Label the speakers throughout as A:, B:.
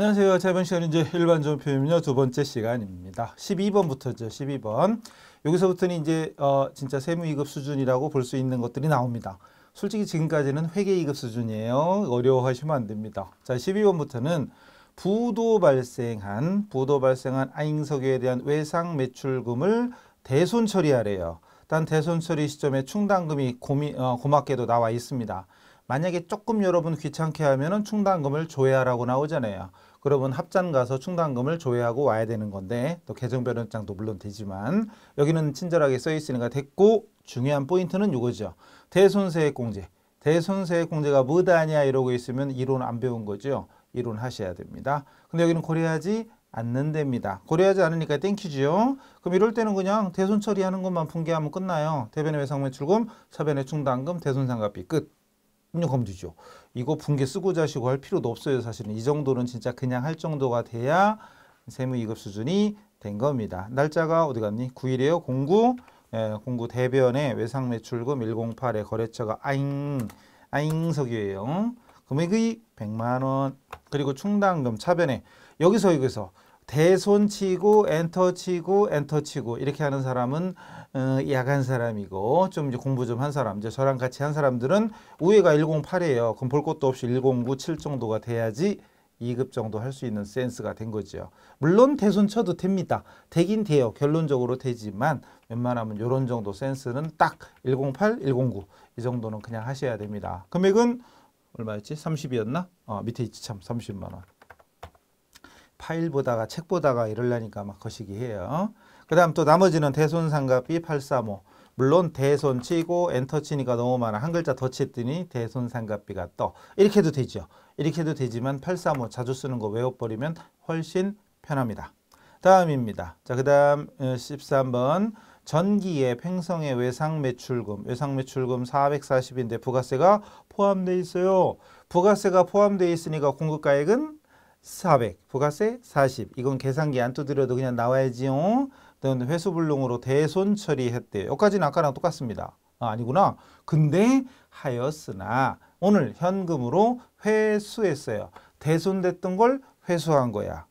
A: 안녕하세요. 자, 이번 시간은 이제 일반적인 표현은요, 두 번째 시간입니다. 12번부터죠. 12번. 여기서부터는 이제 진짜 세무 2급 수준이라고 볼 수 있는 것들이 나옵니다. 솔직히 지금까지는 회계 2급 수준이에요. 어려워하시면 안 됩니다. 자, 12번부터는 부도 발생한 아잉석유에 대한 외상 매출금을 대손 처리하래요. 단 대손 처리 시점에 충당금이 고맙게도 나와 있습니다. 만약에 조금 여러분 귀찮게 하면은 충당금을 조회하라고 나오잖아요. 그러면 합산 가서 충당금을 조회하고 와야 되는 건데, 또 계정변환장도 물론 되지만 여기는 친절하게 써 있으니까 됐고, 중요한 포인트는 이거죠. 대손세액공제. 대손세액공제가 뭐다 아니야 이러고 있으면 이론 안 배운 거죠. 이론 하셔야 됩니다. 근데 여기는 고려하지 않는답니다. 고려하지 않으니까 땡큐죠. 그럼 이럴 때는 그냥 대손 처리하는 것만 분개하면 끝나요. 대변의 외상매출금, 차변의 충당금, 대손상각비 끝. 입력하면 되죠. 이거 분개 쓰고 자시고 할 필요도 없어요. 사실은 이 정도는 진짜 그냥 할 정도가 돼야 세무 2급 수준이 된 겁니다. 날짜가 어디 갔니? 9일이에요. 09 대변의 외상매출금 108의 거래처가 아잉석유예요. 금액이 100만 원. 그리고 충당금 차변에 여기서 대손 치고 엔터 치고 이렇게 하는 사람은 야간 사람이고, 좀 이제 공부 좀 한 사람, 이제 저랑 같이 한 사람들은 우회가 108이에요. 그럼 볼 것도 없이 1097 정도가 돼야지 2급 정도 할 수 있는 센스가 된 거죠. 물론 대손 쳐도 됩니다. 되긴 돼요. 결론적으로 되지만 웬만하면 이런 정도 센스는 딱 108, 109 이 정도는 그냥 하셔야 됩니다. 금액은 얼마였지? 30이었나? 밑에 있지 참 30만 원. 파일 보다가 책 보다가 이러려니까 막 거시기 해요. 그 다음 또 나머지는 대손상각비 835. 물론 대손 치고 엔터 치니까 너무 많아. 한 글자 더 쳤더니 대손상각비가 떠. 이렇게 해도 되죠. 이렇게 해도 되지만 835 자주 쓰는 거 외워버리면 훨씬 편합니다. 다음입니다. 자, 그 다음 13번. 전기의 횡성의 외상매출금 440인데 부가세가 포함되어 있어요. 부가세가 포함되어 있으니까 공급가액은 400, 부가세 40. 이건 계산기 안 두드려도 그냥 나와야지요. 그런데 회수불능으로 대손 처리했대요. 여기까지는 아까랑 똑같습니다. 아니구나. 근데 하였으나 오늘 현금으로 회수했어요. 대손됐던 걸 회수한 거야.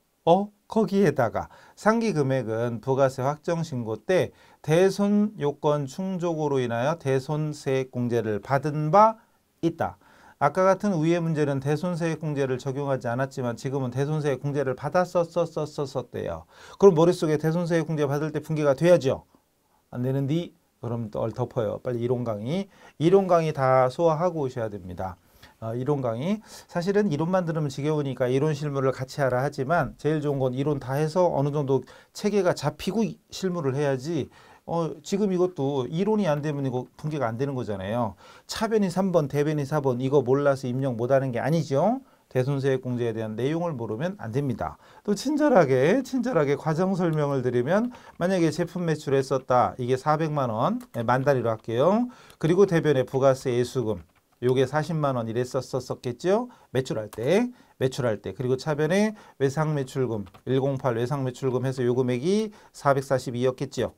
A: 거기에다가 상기 금액은 부가세 확정 신고 때 대손 요건 충족으로 인하여 대손세액공제를 받은 바 있다. 아까 같은 위의 문제는 대손세액공제를 적용하지 않았지만 지금은 대손세액공제를 받았었대요. 그럼 머릿속에 대손세액공제 받을 때 분개가 돼야죠. 안 되는디? 그럼 또 덮어요. 빨리 이론 강의 다 소화하고 오셔야 됩니다. 이론 강의. 사실은 이론만 들으면 지겨우니까 이론 실무를 같이 하라 하지만 제일 좋은 건 이론 다 해서 어느 정도 체계가 잡히고 실무를 해야지. 지금 이것도 이론이 안 되면 이거 분개가 안 되는 거잖아요. 차변이 3번, 대변이 4번 이거 몰라서 입력 못하는 게 아니죠. 대손세액공제에 대한 내용을 모르면 안 됩니다. 또 친절하게 과정 설명을 드리면 만약에 제품 매출했었다. 이게 400만 원, 만 단위로 할게요. 그리고 대변의 부가세 예수금 요게 40만 원 이랬었겠죠. 매출할 때. 그리고 차변의 외상매출금 108 외상매출금 해서 요 금액이 442였겠죠.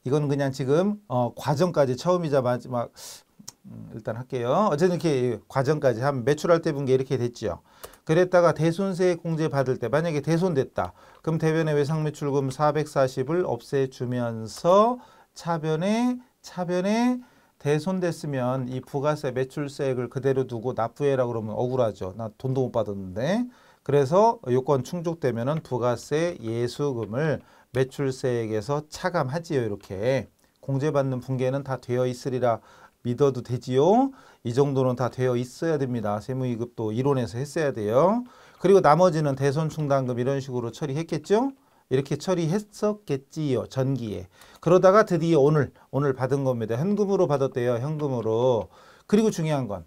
A: 이건 그냥 지금 과정까지 처음이자 마지막 일단 할게요. 어쨌든 이렇게 과정까지 하면 매출할 때 분계 이렇게 됐죠. 그랬다가 대손세액 공제 받을 때 만약에 대손됐다. 그럼 대변의 외상매출금 440을 없애주면서 차변에 대손됐으면 이 부가세 매출세액을 그대로 두고 납부해라 그러면 억울하죠. 나 돈도 못 받았는데. 그래서 요건 충족되면은 부가세 예수금을 매출세액에서 차감하지요. 이렇게 공제받는 분계는 다 되어 있으리라 믿어도 되지요. 이 정도는 다 되어 있어야 됩니다. 세무2급도 이론에서 했어야 돼요. 그리고 나머지는 대손 충당금 이런 식으로 처리했겠죠. 이렇게 처리했었겠지요. 전기에. 그러다가 드디어 오늘 받은 겁니다. 현금으로 받았대요. 현금으로. 그리고 중요한 건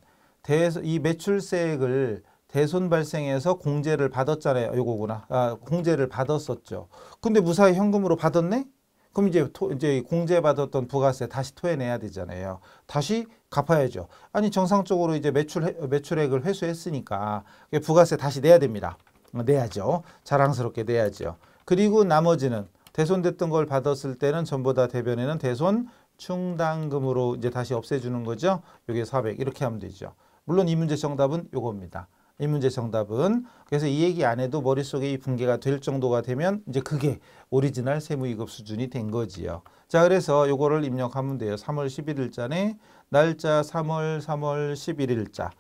A: 이 매출세액을 대손 발생해서 공제를 받았잖아요. 요거구나. 공제를 받았었죠. 근데 무사히 현금으로 받았네? 그럼 이제 공제 받았던 부가세 다시 토해내야 되잖아요. 다시 갚아야죠. 아니 정상적으로 이제 매출액을 회수했으니까 부가세 다시 내야 됩니다. 내야죠. 자랑스럽게 내야죠. 그리고 나머지는 대손됐던 걸 받았을 때는 전부 다 대변에는 대손 충당금으로 이제 다시 없애주는 거죠. 요게 400 이렇게 하면 되죠. 물론 이 문제 정답은 요겁니다. 이 문제 정답은. 그래서 이 얘기 안 해도 머릿속에 이 붕괴가 될 정도가 되면 이제 그게 오리지널 세무이급 수준이 된 거지요. 자, 그래서 요거를 입력하면 돼요. 3월 11일자네. 날짜 3월 11일자.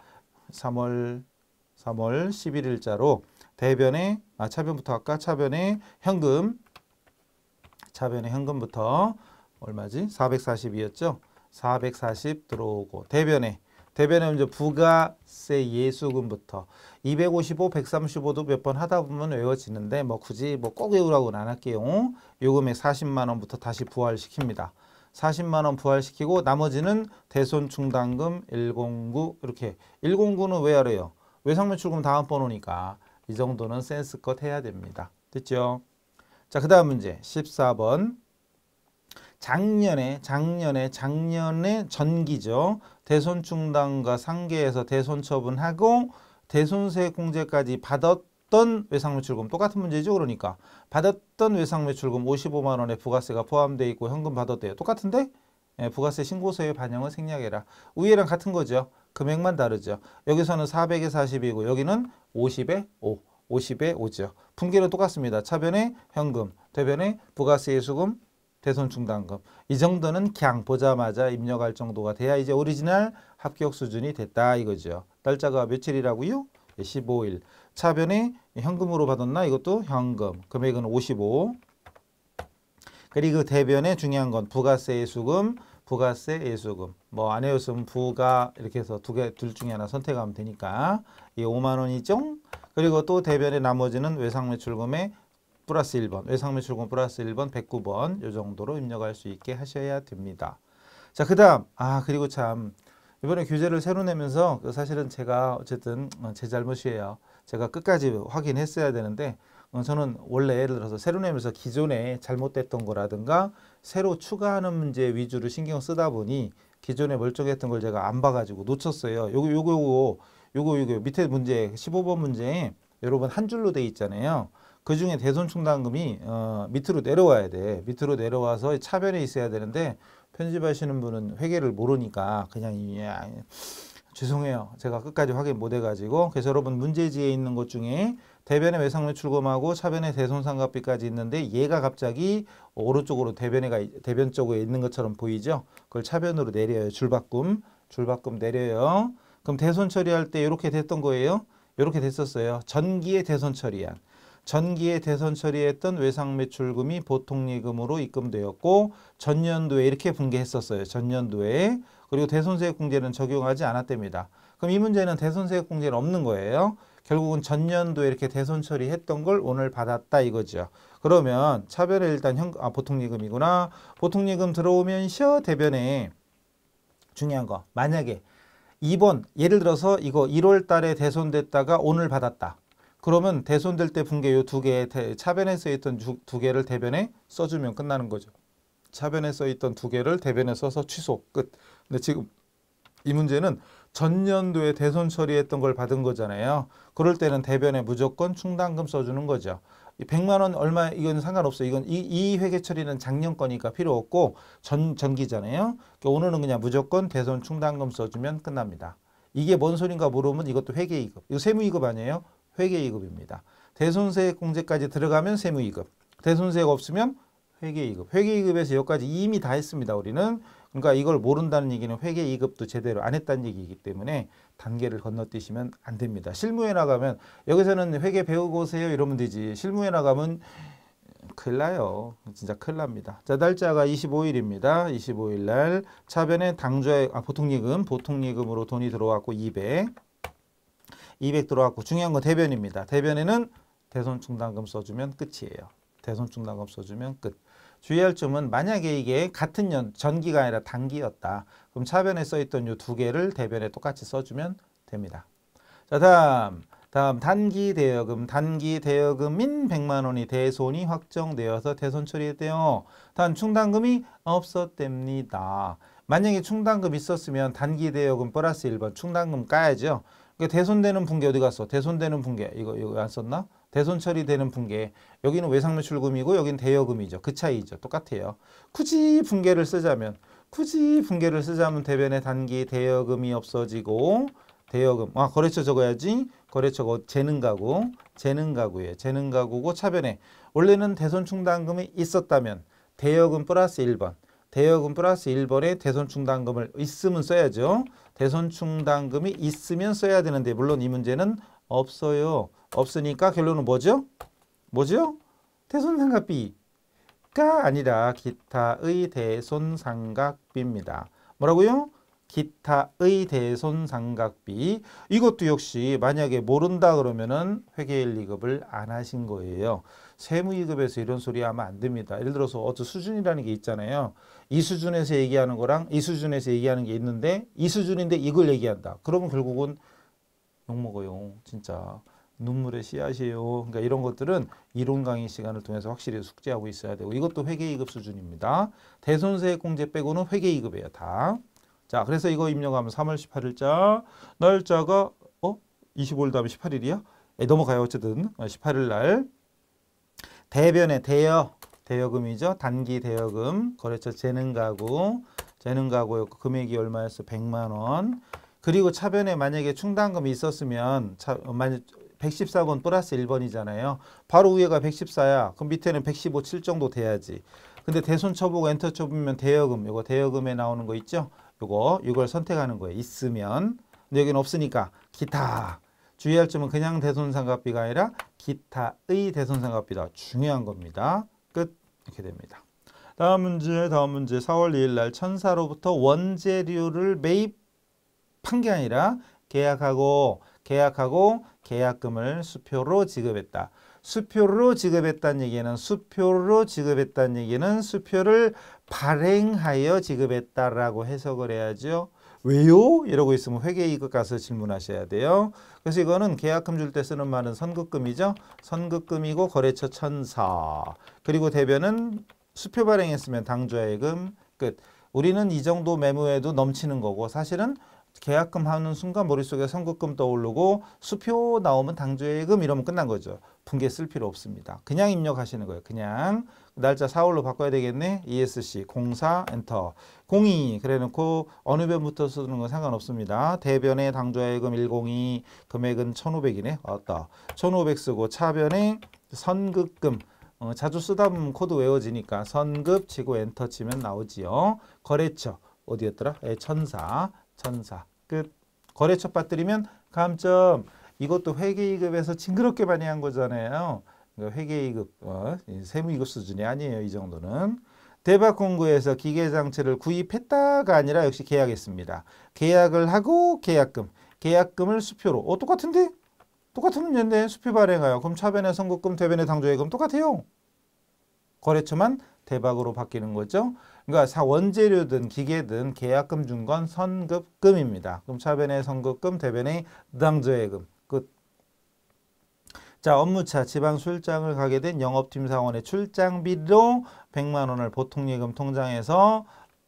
A: 3월 11일자로 대변에 차변부터 할까? 차변에 현금부터 얼마지? 440이었죠? 440 들어오고 대변에 이제 부가세 예수금부터 255, 135도 몇 번 하다 보면 외워지는데 뭐 굳이 뭐 꼭 외우라고는 안 할게요. 요 금액 40만 원부터 다시 부활시킵니다. 40만 원 부활시키고 나머지는 대손 충당금 109 이렇게 109는 왜 알아요? 외상매출금 다음 번호니까 이 정도는 센스껏 해야 됩니다. 됐죠? 자, 그 다음 문제 14번. 작년에 전기죠. 대손충당과 상계에서 대손처분하고 대손세 공제까지 받았던 외상매출금 똑같은 문제죠. 그러니까 받았던 외상매출금 55만 원에 부가세가 포함되어 있고 현금 받았대요. 똑같은데? 예, 부가세 신고서에 반영을 생략해라. 위에랑 같은 거죠. 금액만 다르죠. 여기서는 400에 40이고 여기는 50에 5. 50에 5죠. 분기는 똑같습니다. 차변에 현금, 대변에 부가세 예수금, 대손 충당금. 이 정도는 그냥 보자마자 입력할 정도가 돼야 이제 오리지널 합격 수준이 됐다 이거죠. 날짜가 며칠이라고요? 15일. 차변에 현금으로 받았나? 이것도 현금. 금액은 55. 그리고 대변에 중요한 건 부가세 예수금, 부가세 예수금. 뭐 안 외웠으면 부가 이렇게 해서 둘 중에 하나 선택하면 되니까 이 5만 원이죠. 그리고 또 대변의 나머지는 외상매출금에 플러스 1번, 외상매출금 플러스 1번, 109번 이 정도로 입력할 수 있게 하셔야 됩니다. 자, 그 다음 그리고 참 이번에 교재를 새로 내면서 사실은 제가 어쨌든 제 잘못이에요. 제가 끝까지 확인했어야 되는데 저는 원래 예를 들어서 새로 내면서 기존에 잘못됐던 거라든가 새로 추가하는 문제 위주로 신경 쓰다 보니 기존에 멀쩡했던 걸 제가 안 봐가지고 놓쳤어요. 요거 밑에 문제 15번 문제에 여러분 한 줄로 돼 있잖아요. 그 중에 대손 충당금이 밑으로 내려와야 돼. 밑으로 내려와서 차변에 있어야 되는데 편집하시는 분은 회계를 모르니까 그냥 죄송해요. 제가 끝까지 확인 못 해가지고. 그래서 여러분 문제지에 있는 것 중에 대변에 외상매출금하고 차변에 대손상각비까지 있는데 얘가 갑자기 오른쪽으로 대변 쪽에 있는 것처럼 보이죠? 그걸 차변으로 내려요. 줄바꿈 내려요. 그럼 대손 처리할 때 이렇게 됐던 거예요. 이렇게 됐었어요. 전기에 대손 처리한. 전기에 대손 처리했던 외상매출금이 보통예금으로 입금되었고 전년도에 이렇게 분개했었어요. 전년도에. 그리고 대손세액공제는 적용하지 않았답니다. 그럼 이 문제는 대손세액공제는 없는 거예요. 결국은 전년도에 이렇게 대손 처리했던 걸 오늘 받았다 이거죠. 그러면 차변에 일단 보통예금이구나. 보통예금 들어오면서 대변에 중요한 거. 만약에 2번 예를 들어서 이거 1월 달에 대손됐다가 오늘 받았다. 그러면 대손될 때 분개 요 두 개, 차변에 써있던 두 개를 대변에 써주면 끝나는 거죠. 차변에 써있던 두 개를 대변에 써서 취소, 끝. 근데 지금 이 문제는 전년도에 대손 처리했던 걸 받은 거잖아요. 그럴 때는 대변에 무조건 충당금 써주는 거죠. 100만 원 얼마 이건 상관없어요. 이건 이 회계 처리는 작년 거니까 필요 없고 전기잖아요. 그러니까 오늘은 그냥 무조건 대손 충당금 써주면 끝납니다. 이게 뭔 소린가 모르면 이것도 회계이급. 이거 세무이급 아니에요? 회계이급입니다. 대손세액 공제까지 들어가면 세무이급. 대손세액 없으면 회계이급. 회계이급에서 여기까지 이미 다 했습니다. 우리는. 그러니까 이걸 모른다는 얘기는 회계이급도 제대로 안 했다는 얘기이기 때문에 단계를 건너뛰시면 안 됩니다. 실무에 나가면 여기서는 회계 배우고 오세요 이러면 되지. 실무에 나가면 큰일 나요. 진짜 큰일 납니다. 자, 날짜가 25일입니다. 25일 날 차변에 당좌액 보통예금으로 돈이 들어왔고 200 들어왔고 중요한 건 대변입니다. 대변에는 대손 충당금 써주면 끝이에요. 대손 충당금 써주면 끝. 주의할 점은 만약에 이게 같은 전기가 아니라 단기였다. 그럼 차변에 써있던 이 두 개를 대변에 똑같이 써주면 됩니다. 자, 다음 단기 대여금인 100만 원이 대손이 확정되어서 대손 처리했대요. 단 충당금이 없었답니다. 만약에 충당금 있었으면 단기 대여금 플러스 1번 충당금 까야죠. 대손되는 분계 어디 갔어? 대손되는 분계 이거 안 썼나? 대손 처리되는 분계 여기는 외상매출금이고 여기는 대여금이죠. 그 차이죠. 똑같아요. 굳이 분계를 쓰자면 대변에 단기 대여금이 없어지고 대여금. 거래처 적어야지. 거래처가 재능가구예요. 재능가구고 차변에 원래는 대손충당금이 있었다면 대여금 플러스 1번. 대여금 플러스 1번에 대손충당금을 있으면 써야죠. 대손충당금이 있으면 써야 되는데 물론 이 문제는 없어요. 없으니까 결론은 뭐죠? 대손상각비가 아니라 기타의 대손상각비입니다. 뭐라고요? 기타의 대손상각비. 이것도 역시 만약에 모른다 그러면은 회계 1, 2급을 안 하신 거예요. 세무 2급에서 이런 소리 하면 안 됩니다. 예를 들어서 어떤 수준이라는 게 있잖아요. 이 수준에서 얘기하는 거랑 이 수준에서 얘기하는 게 있는데 이 수준인데 이걸 얘기한다. 그러면 결국은 욕먹어요. 진짜. 눈물의 씨앗이에요. 그러니까 이런 것들은 이론 강의 시간을 통해서 확실히 숙지하고 있어야 되고 이것도 회계 2급 수준입니다. 대손세액공제 빼고는 회계 2급이에요. 다. 자, 그래서 이거 입력하면 3월 18일자 날짜가 25일 다음에 18일이야? 넘어가요. 어쨌든 18일 날 대변에 대여금이죠. 단기 대여금 거래처 재능가구 금액이 얼마였어? 100만 원. 그리고 차변에 만약에 충당금이 있었으면 만약 114번 플러스 1번이잖아요. 바로 위에가 114야. 그럼 밑에는 115, 7 정도 돼야지. 근데 대손 쳐보고 엔터 쳐보면 대여금, 요거 대여금에 나오는 거 있죠? 이걸 선택하는 거예요. 있으면. 근데 여기는 없으니까 기타. 주의할 점은 그냥 대손상각비가 아니라 기타의 대손상각비다. 중요한 겁니다. 끝. 이렇게 됩니다. 다음 문제 4월 2일 날 천사로부터 원재료를 매입한 게 아니라 계약하고 계약금을 수표로 지급했다. 수표로 지급했다는 얘기는 수표를 발행하여 지급했다라고 해석을 해야죠. 왜요? 이러고 있으면 회계이익 가서 질문하셔야 돼요. 그래서 이거는 계약금 줄 때 쓰는 말은 선급금이죠. 선급금이고 거래처 천사. 그리고 대변은 수표 발행했으면 당좌예금 끝. 우리는 이 정도 메모에도 넘치는 거고 사실은 계약금 하는 순간 머릿속에 선급금 떠오르고 수표 나오면 당좌예금 이러면 끝난 거죠. 분개 쓸 필요 없습니다. 그냥 입력하시는 거예요. 그냥 날짜 4월로 바꿔야 되겠네. ESC 04 엔터 02 그래놓고 어느 변부터 쓰는 건 상관없습니다. 대변에 당좌예금 102 금액은 1,500이네. 왔다. 1,500 쓰고 차변에 선급금 자주 쓰다 보면 코드 외워지니까 선급 치고 엔터 치면 나오지요. 거래처 어디였더라? 천사 끝. 거래처 빠뜨리면 감점. 이것도 회계 2급에서 징그럽게 많이 한 거잖아요. 회계 2급, 세무 2급 수준이 아니에요. 이 정도는. 대박 공고에서 기계장치를 구입했다가 아니라 역시 계약했습니다. 계약을 하고 계약금을 수표로. 똑같은데? 똑같은 문제인데 수표 발행하여. 그럼 차변의 선급금, 대변의 당좌예금 똑같아요. 거래처만 대박으로 바뀌는 거죠. 그러니까 원재료든 기계든 계약금 준 건 선급금입니다. 그럼 차변의 선급금, 대변의 당좌예금 끝. 자, 업무차 지방 출장을 가게 된 영업팀 사원의 출장비로 100만 원을 보통예금 통장에서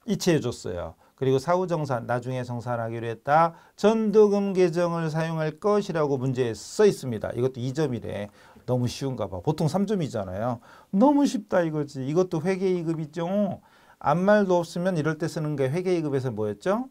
A: 이체해 줬어요. 그리고 사후정산 나중에 정산하기로 했다. 전도금 계정을 사용할 것이라고 문제에 써 있습니다. 이것도 2점이래. 너무 쉬운가 봐. 보통 3점이잖아요. 너무 쉽다 이거지. 이것도 회계 2급이죠. 아무 말도 없으면 이럴 때 쓰는 게 회계 2급에서 뭐였죠?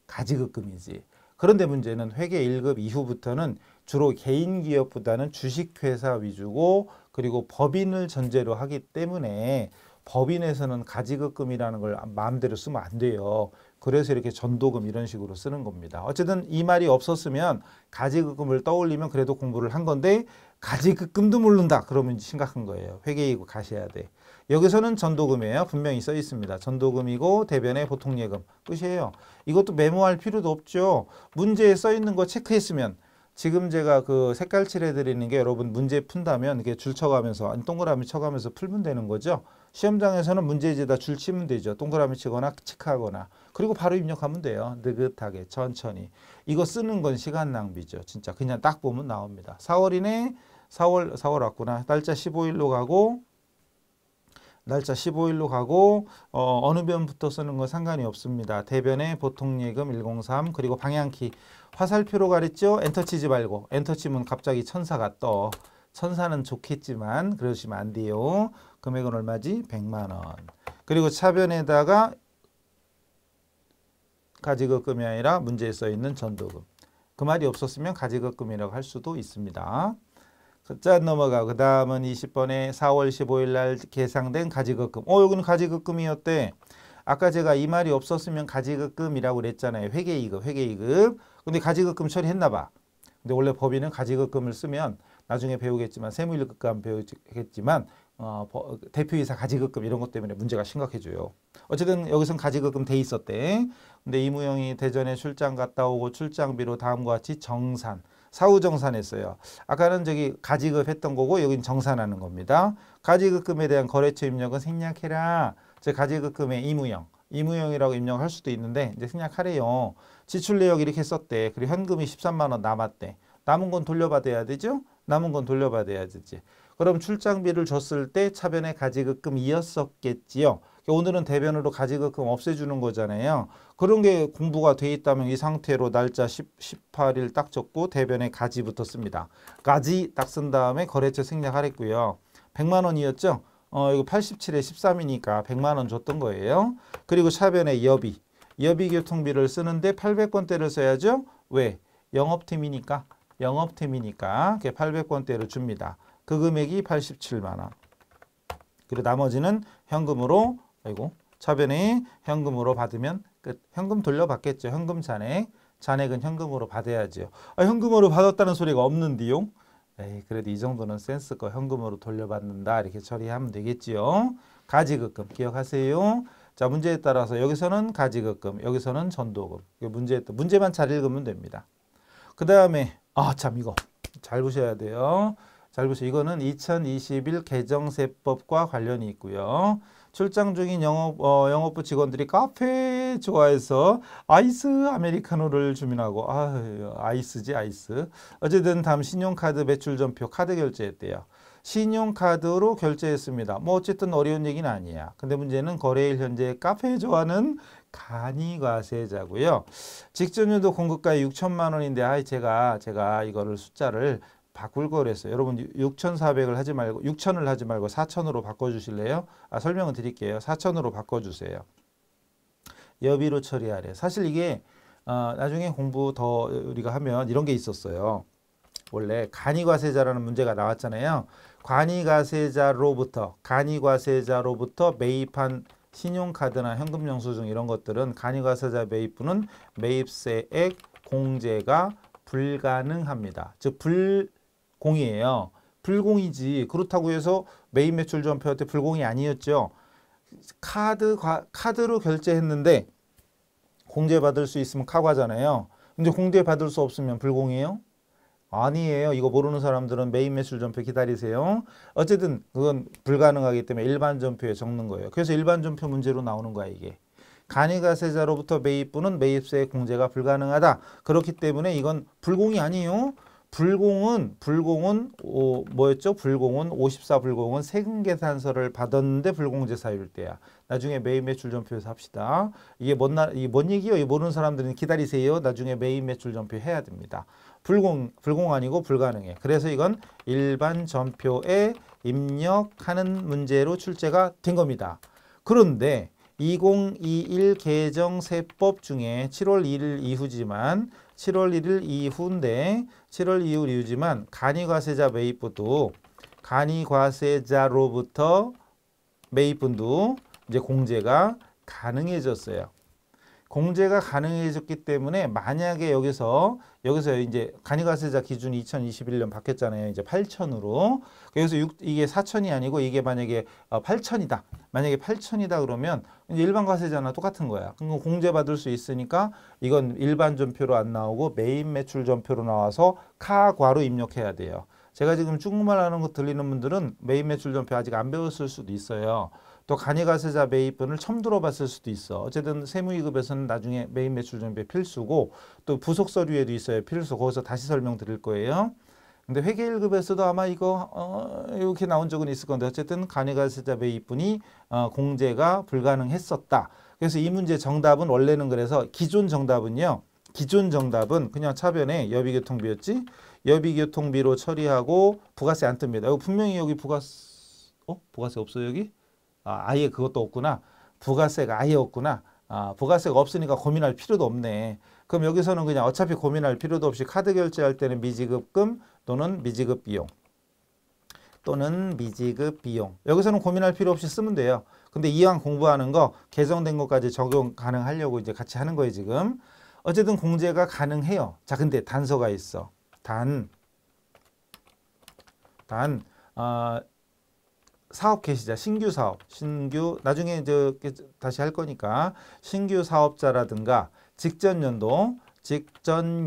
A: 가지급금이지. 그런데 문제는 회계 1급 이후부터는 주로 개인기업보다는 주식회사 위주고 그리고 법인을 전제로 하기 때문에 법인에서는 가지급금이라는 걸 마음대로 쓰면 안 돼요. 그래서 이렇게 전도금 이런 식으로 쓰는 겁니다. 어쨌든 이 말이 없었으면 가지급금을 떠올리면 그래도 공부를 한 건데 가지급금도 모른다. 그러면 심각한 거예요. 회계이고 가셔야 돼. 여기서는 전도금이에요. 분명히 써 있습니다. 전도금이고 대변의 보통예금 끝이에요. 이것도 메모할 필요도 없죠. 문제에 써 있는 거 체크했으면 지금 제가 그 색깔 칠해 드리는 게 여러분 문제 푼다면 이게 줄 쳐가면서 동그라미 쳐가면서 풀면 되는 거죠. 시험장에서는 문제지에다 줄 치면 되죠. 동그라미 치거나 체크하거나. 그리고 바로 입력하면 돼요. 느긋하게 천천히. 이거 쓰는 건 시간 낭비죠. 진짜 그냥 딱 보면 나옵니다. 4월이네. 4월 왔구나. 날짜 15일로 가고 어느 변부터 쓰는 건 상관이 없습니다. 대변의 보통예금 103 그리고 방향키 화살표로 가렸죠. 엔터 치지 말고 엔터 치면 갑자기 천사가 떠. 천사는 좋겠지만 그러시면 안 돼요. 금액은 얼마지? 100만 원. 그리고 차변에다가 가지급금이 아니라 문제에 써 있는 전도금. 그 말이 없었으면 가지급금이라고 할 수도 있습니다. 자, 넘어가. 그 다음은 20번에 4월 15일 날 계상된 가지급금. 여기는 가지급금이었대. 아까 제가 이 말이 없었으면 가지급금이라고 그랬잖아요. 회계이급, 회계이급. 근데 가지급금 처리했나 봐. 근데 원래 법인은 가지급금을 쓰면 나중에 배우겠지만 세무일급감 배우겠지만 대표이사 가지급금 이런 것 때문에 문제가 심각해져요. 어쨌든 여기선 가지급금 돼 있었대. 근데 이무영이 대전에 출장 갔다 오고 출장비로 다음과 같이 정산, 사후 정산했어요. 아까는 저기 가지급 했던 거고 여긴 정산하는 겁니다. 가지급금에 대한 거래처 입력은 생략해라. 제 가지급금의 이무영이라고 입력할 수도 있는데 이제 생략하래요. 지출 내역 이렇게 썼대. 그리고 현금이 13만 원 남았대. 남은 건 돌려받아야 되죠? 남은 건 돌려받아야 되지. 그럼 출장비를 줬을 때 차변에 가지급금이었었겠지요. 오늘은 대변으로 가지급금 없애주는 거잖아요. 그런 게 공부가 돼 있다면 이 상태로 날짜 18일 딱 적고 대변에 가지부터 씁니다. 가지 딱 쓴 다음에 거래처 생략하랬고요. 100만 원이었죠? 이거 87에 13이니까 100만 원 줬던 거예요. 그리고 차변에 여비 교통비를 쓰는데 800번대를 써야죠. 왜? 영업팀이니까 800번대를 줍니다. 그 금액이 87만 원. 그리고 나머지는 현금으로 차변에 현금으로 받으면 끝. 현금 돌려받겠죠. 현금 잔액은 현금으로 받아야죠. 현금으로 받았다는 소리가 없는데요. 에이, 그래도 이 정도는 센스거 현금으로 돌려받는다 이렇게 처리하면 되겠지요. 가지급금 기억하세요. 자, 문제에 따라서 여기서는 가지급금, 여기서는 전도금. 문제만 잘 읽으면 됩니다. 그 다음에 참 이거 잘 보셔야 돼요. 잘 보세요. 이거는 2021 개정세법과 관련이 있고요. 출장 중인 영업부 직원들이 카페 좋아해서 아이스 아메리카노를 주문하고 아이스지 아이스. 어쨌든 다음 신용카드 매출전표 카드 결제했대요. 신용카드로 결제했습니다. 뭐 어쨌든 어려운 얘기는 아니야. 근데 문제는 거래일 현재 카페 좋아하는 간이과세자고요. 직전유도 공급가액 6천만 원인데 제가 이거를 숫자를 바꿀 거 그랬어요. 여러분 6,400을 하지 말고 6,000을 하지 말고 4,000으로 바꿔주실래요? 설명을 드릴게요. 4,000으로 바꿔주세요. 여비로 처리하래. 사실 이게 나중에 공부 더 우리가 하면 이런 게 있었어요. 원래 간이과세자라는 문제가 나왔잖아요. 간이과세자로부터 매입한 신용카드나 현금 영수증 이런 것들은 간이과세자 매입부는 매입세액 공제가 불가능합니다. 즉 불공이에요. 불공이지. 그렇다고 해서 매입 매출 전표할 때 불공이 아니었죠. 카드로 결제했는데 공제받을 수 있으면 카과잖아요. 근데 공제받을 수 없으면 불공이에요? 아니에요. 이거 모르는 사람들은 매입 매출 전표 기다리세요. 어쨌든 그건 불가능하기 때문에 일반 전표에 적는 거예요. 그래서 일반 전표 문제로 나오는 거야 이게. 간이과세자로부터 매입부는 매입세 공제가 불가능하다. 그렇기 때문에 이건 불공이 아니에요. 불공은 뭐였죠? 불공은 54 불공은 세금 계산서를 받았는데 불공제 사유일 때야. 나중에 매입 매출 전표에서 합시다. 이게 뭔 얘기요? 이 모르는 사람들은 기다리세요. 나중에 매입 매출 전표 해야 됩니다. 불공 아니고 불가능해. 그래서 이건 일반 전표에 입력하는 문제로 출제가 된 겁니다. 그런데 2021 개정세법 중에 7월 1일 이후지만 7월 1일 이후인데 7월 이후지만 간이과세자 매입부도 간이과세자로부터 매입분도 이제 공제가 가능해졌어요. 공제가 가능해졌기 때문에 만약에 여기서 이제 간이과세자 기준이 2021년 바뀌었잖아요. 이제 8천으로. 그래서 이게 4천이 아니고 이게 만약에 8천이다. 만약에 8천이다 그러면 이제 일반 과세자나 똑같은 거야. 그럼 공제받을 수 있으니까 이건 일반 전표로 안 나오고 매입 매출 전표로 나와서 카과로 입력해야 돼요. 제가 지금 중국말 하는 거 들리는 분들은 매입 매출 전표 아직 안 배웠을 수도 있어요. 또 간이과세자 매입분을 처음 들어봤을 수도 있어. 어쨌든 세무이급에서는 나중에 매입 매출 전표 필수고 또 부속 서류에도 있어요. 필수. 거기서 다시 설명드릴 거예요. 근데 회계 1급에서도 아마 이거 이렇게 나온 적은 있을 건데 어쨌든 간이과세자 매입분이 공제가 불가능했었다. 그래서 이 문제 정답은 원래는 그래서 기존 정답은 그냥 차변에 여비교통비였지. 여비교통비로 처리하고 부가세 안 뜹니다. 이거 분명히 여기 부가세 없어요 여기? 아예 그것도 없구나. 부가세가 아예 없구나. 부가세가 없으니까 고민할 필요도 없네. 그럼 여기서는 그냥 어차피 고민할 필요도 없이 카드 결제할 때는 미지급금 또는 미지급 비용 또는 미지급 비용. 여기서는 고민할 필요 없이 쓰면 돼요. 근데 이왕 공부하는 거 개정된 것까지 적용 가능하려고 이제 같이 하는 거예요, 지금. 어쨌든 공제가 가능해요. 자, 근데 단서가 있어. 사업 개시자, 신규 사업, 나중에 이제 다시 할 거니까 신규 사업자라든가 직전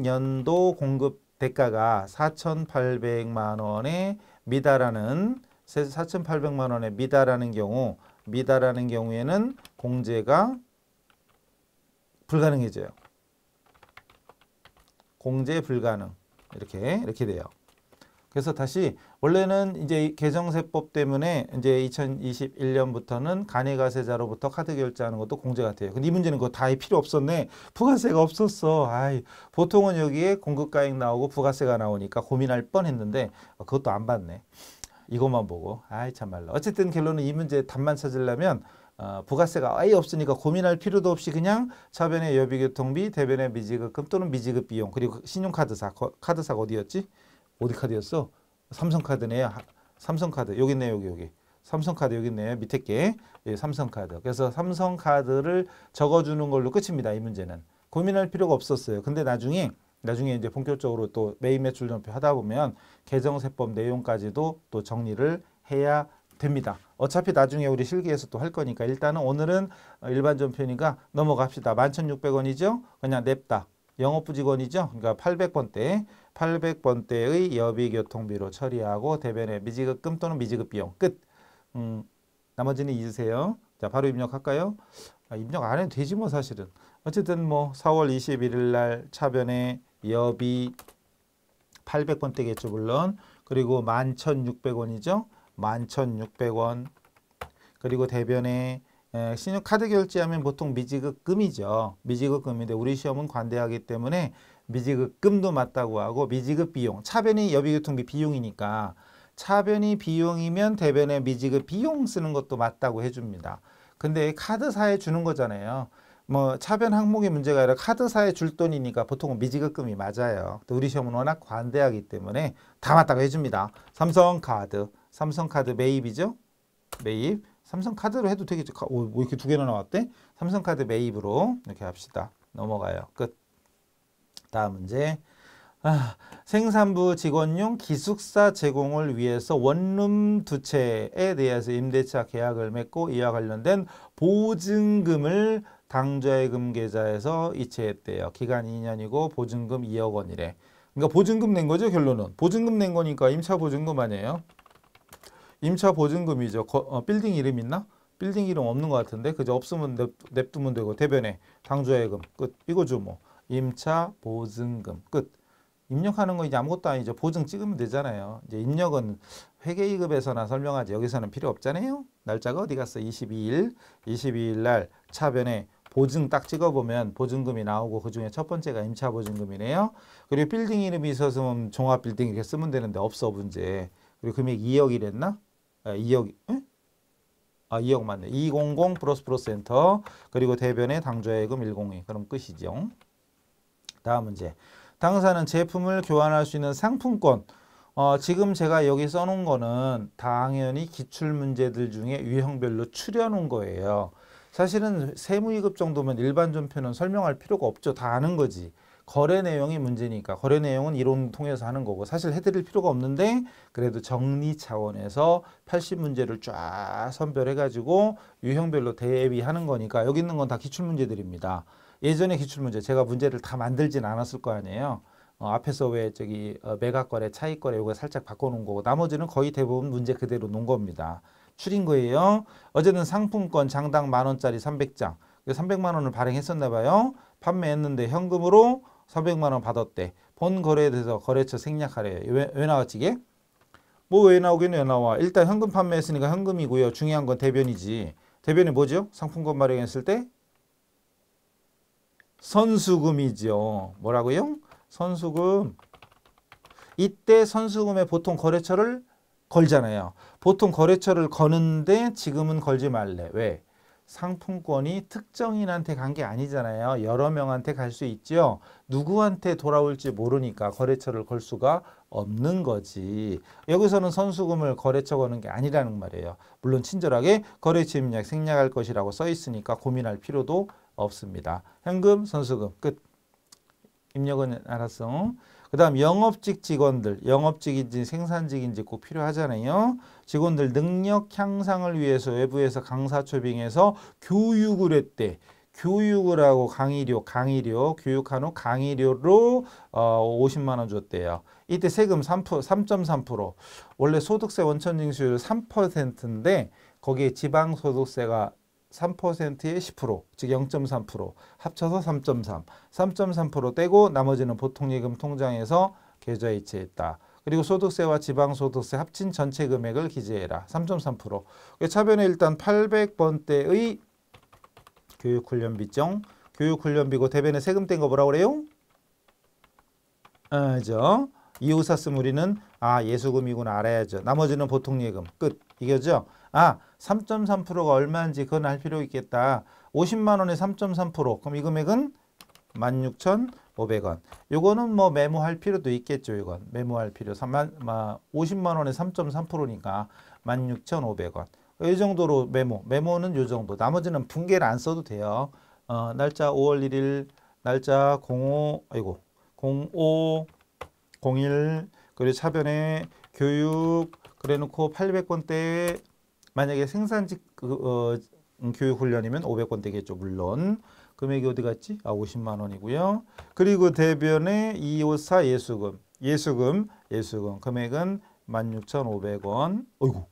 A: 연도 공급 대가가 4,800만 원에 미달하는 4,800만 원에 미달하는 경우에는 공제가 불가능해져요. 공제 불가능. 이렇게 돼요. 그래서 다시 원래는 이제 개정세법 때문에 이제 2021년부터는 간이가세자로부터 카드 결제하는 것도 공제가 돼요. 근데 이 문제는 그거 다 필요 없었네. 부가세가 없었어. 보통은 여기에 공급가액 나오고 부가세가 나오니까 고민할 뻔했는데 그것도 안 봤네. 이것만 보고. 참말로. 어쨌든 결론은 이 문제 답만 찾으려면 부가세가 아예 없으니까 고민할 필요도 없이 그냥 차변의 여비교통비, 대변의 미지급금 또는 미지급 비용, 그리고 신용카드사, 카드사가 어디였지? 어디 카드였어? 삼성카드네요. 삼성카드 여기 있네요. 여기 삼성카드 여기 있네요. 밑에 게 삼성카드. 그래서 삼성카드를 적어주는 걸로 끝입니다. 이 문제는 고민할 필요가 없었어요. 근데 나중에 이제 본격적으로 또 매입 매출 전표 하다 보면 개정세법 내용까지도 또 정리를 해야 됩니다. 어차피 나중에 우리 실기에서 또 할 거니까 일단은 오늘은 일반 전표니까 넘어갑시다. 11,600원이죠. 그냥 냅다. 영업부직원이죠. 그러니까 800번대의 여비교통비로 처리하고 대변의 미지급금 또는 미지급 비용 끝. 나머지는 잊으세요. 자, 바로 입력할까요? 입력 안 해도 되지 뭐 사실은. 어쨌든 뭐 4월 21일 날 차변의 여비 800번대겠죠 물론. 그리고 11,600원이죠. 11,600원. 그리고 대변의 신용카드 결제하면 보통 미지급금이죠. 미지급금인데 우리 시험은 관대하기 때문에 미지급금도 맞다고 하고 미지급 비용, 차변이 여비교통비 비용이니까 차변이 비용이면 대변의 미지급 비용 쓰는 것도 맞다고 해줍니다. 근데 카드사에 주는 거잖아요. 뭐 차변 항목의 문제가 아니라 카드사에 줄 돈이니까 보통은 미지급금이 맞아요. 또 우리 시험은 워낙 관대하기 때문에 다 맞다고 해줍니다. 삼성카드 매입이죠. 매입. 삼성카드로 해도 되겠죠. 뭐 이렇게 두 개나 나왔대? 삼성카드 매입으로 이렇게 합시다. 넘어가요. 끝. 다음 문제. 생산부 직원용 기숙사 제공을 위해서 원룸 두 채에 대해서 임대차 계약을 맺고 이와 관련된 보증금을 당좌예금 계좌에서 이체했대요. 기간 2년이고 보증금 2억 원이래. 그러니까 보증금 낸 거죠, 결론은. 보증금 낸 거니까 임차 보증금 아니에요? 임차 보증금이죠. 빌딩 이름 있나? 빌딩 이름 없는 것 같은데. 그죠? 없으면 냅두면 되고. 대변에 당좌예금 끝. 이거죠 뭐. 임차 보증금 끝. 입력하는 거 이제 아무것도 아니죠. 보증 찍으면 되잖아요. 이제 입력은 회계이급에서나 설명하지. 여기서는 필요 없잖아요. 날짜가 어디 갔어? 22일 날 차변에 보증 딱 찍어보면 보증금이 나오고 그중에 첫 번째가 임차 보증금이네요. 그리고 빌딩 이름이 있었으면 종합빌딩 이렇게 쓰면 되는데 없어 문제. 그리고 금액 2억이랬나? 2억. 에? 2억 맞네. 200 플러스 엔터. 그리고 대변에 당좌예금 102. 그럼 끝이죠. 다음 문제. 당사는 제품을 교환할 수 있는 상품권. 지금 제가 여기 써놓은 거는 당연히 기출문제들 중에 유형별로 추려놓은 거예요. 사실은 세무이급 정도면 일반 전표는 설명할 필요가 없죠. 다 아는 거지. 거래 내용이 문제니까. 거래 내용은 이론 통해서 하는 거고 사실 해드릴 필요가 없는데 그래도 정리 차원에서 80문제를 쫙 선별해가지고 유형별로 대비하는 거니까 여기 있는 건 다 기출문제들입니다. 예전에 기출문제 제가 문제를 다 만들진 않았을 거 아니에요. 앞에서 왜 매각거래, 차익거래 이거 살짝 바꿔놓은 거고 나머지는 거의 대부분 문제 그대로 놓은 겁니다. 추린 거예요. 어제는 상품권 장당 10,000원짜리 300장. 300만 원을 발행했었나 봐요. 판매했는데 현금으로 400만 원 받았대. 본 거래에 대해서 거래처 생략하래. 왜 나왔지 이게? 뭐 왜 나오긴 왜 나와? 일단 현금 판매했으니까 현금이고요. 중요한 건 대변이지. 대변이 뭐죠? 상품권 발행했을 때? 선수금이죠. 뭐라고요? 선수금. 이때 선수금에 보통 거래처를 걸잖아요. 보통 거래처를 거는데 지금은 걸지 말래. 왜? 상품권이 특정인한테 간 게 아니잖아요. 여러 명한테 갈 수 있죠. 누구한테 돌아올지 모르니까 거래처를 걸 수가 없는 거지. 여기서는 선수금을 거래처 거는 게 아니라는 말이에요. 물론 친절하게 거래처 입력 생략할 것이라고 써 있으니까 고민할 필요도 없습니다. 현금, 선수금 끝. 입력은 알았어. 그 다음 영업직 직원들, 영업직인지 생산직인지 꼭 필요하잖아요. 직원들 능력 향상을 위해서 외부에서 강사 초빙해서 교육을 했대. 교육을 하고 강의료, 교육한 후 강의료로 50만 원 줬대요. 이때 세금 3.3%. 원래 소득세 원천징수율 3%인데 거기에 지방소득세가 3%에 10%, 즉 0.3%, 합쳐서 3.3, 3.3% 떼고 나머지는 보통예금 통장에서 계좌 이체했다. 그리고 소득세와 지방소득세 합친 전체 금액을 기재해라. 3.3%. 차변에 일단 800번대의 교육훈련비정, 교육훈련비고 대변에 세금 뗀 거 뭐라고 그래요? 죠. 이웃사 쓰면 우리는 예수금이구나 알아야죠. 나머지는 보통예금 끝. 이거죠. 3.3%가 얼마인지 그건 알 필요 있겠다. 50만 원에 3.3%. 그럼 이 금액은 16,500원. 요거는 뭐 메모할 필요도 있겠죠. 이건 메모할 필요. 50만 원에 3.3%니까 16,500원. 이 정도로 메모는 요 정도. 나머지는 분개를 안 써도 돼요. 날짜 5월 1일, 날짜 0501, 그리고 차변에 교육 그래놓고 800건대 만약에 생산직 교육훈련이면 500건 되겠죠. 물론 금액이 어디 갔지? 50만 원이고요. 그리고 대변에 254 예수금 금액은 16,500원. 어이구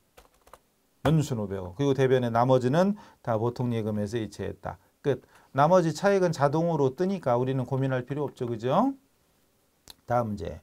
A: 16,500원. 그리고 대변에 나머지는 다 보통예금에서 이체했다. 끝. 나머지 차액은 자동으로 뜨니까 우리는 고민할 필요 없죠. 그죠? 다음 문제.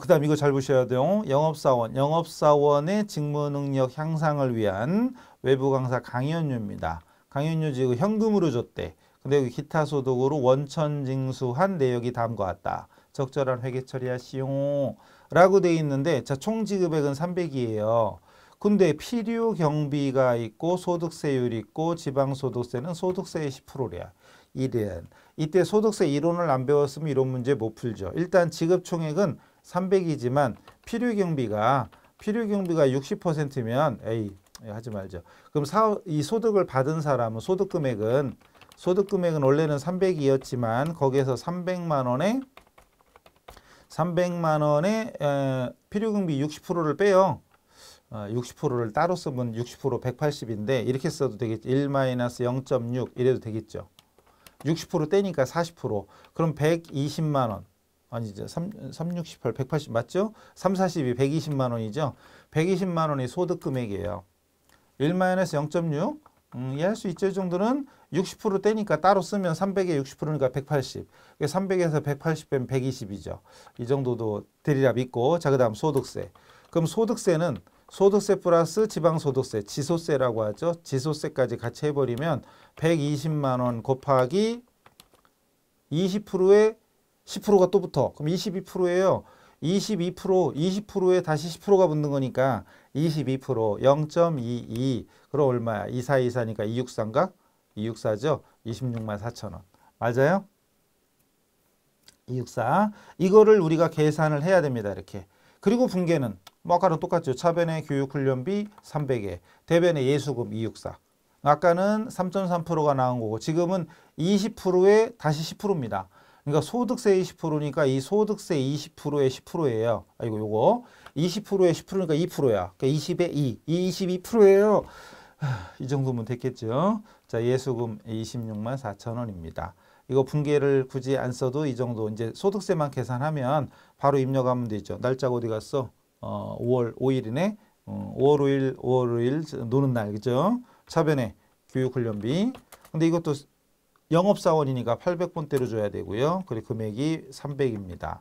A: 그 다음 이거 잘 보셔야 돼요. 영업사원의 직무 능력 향상을 위한 외부 강사 강연료입니다. 강연료 지금 현금으로 줬대. 근데 여기 기타 소득으로 원천 징수한 내역이 다음과 같다. 적절한 회계 처리하시오. 라고 돼 있는데 총 지급액은 300이에요. 근데 필요 경비가 있고 소득세율이 있고 지방소득세는 소득세의 10%래야. 이때 소득세 이론을 안 배웠으면 이런 문제 못 풀죠. 일단 지급 총액은 300이지만 필요 경비가 60%면 하지 말죠. 그럼 이 소득을 받은 사람은 소득 금액은 원래는 300이었지만 거기에서 300만 원에 필요 경비 60%를 빼요. 60%를 따로 쓰면 60% 180인데 이렇게 써도 되겠죠. 1-0.6 이래도 되겠죠. 60% 떼니까 40%. 그럼 120만 원. 아니죠. 368, 180 맞죠? 3, 42, 120만 원이죠. 120만 원이 소득 금액이에요. 1-0.6 이해할 수 있죠. 이 정도는 60% 떼니까 따로 쓰면 300에 60%니까 180. 300에서 180 빼면 120이죠. 이 정도도 되리라 믿고. 자, 그 다음 소득세. 그럼 소득세는 소득세 플러스 지방소득세, 지소세라고 하죠. 지소세까지 같이 해버리면 120만 원 곱하기 20%에 10%가 또 붙어. 그럼 22%예요. 20%에 다시 10%가 붙는 거니까 22%, 0.22. 그럼 얼마야? 2424니까 264인가? 264죠? 26만 4천 원. 맞아요? 264. 이거를 우리가 계산을 해야 됩니다. 이렇게. 그리고 분계는 아까랑 똑같죠. 차변의 교육훈련비 300에, 대변의 예수금 264. 아까는 3.3%가 나온 거고 지금은 20%에 다시 10%입니다. 그러니까 소득세 20%니까 이 소득세 20%에 10%예요. 요거 20%에 10%니까 2%야. 그러니까 20에 2, 22%예요. 이 정도면 됐겠죠. 자, 예수금 26만 4천 원입니다. 이거 분계를 굳이 안 써도 이 정도 이제 소득세만 계산하면 바로 입력하면 되죠. 날짜가 어디 갔어? 5월 5일이네. 5월 5일 노는 날 그죠? 차변에 교육훈련비. 근데 이것도 영업사원이니까 800번대로 줘야 되고요. 그리고 금액이 300입니다.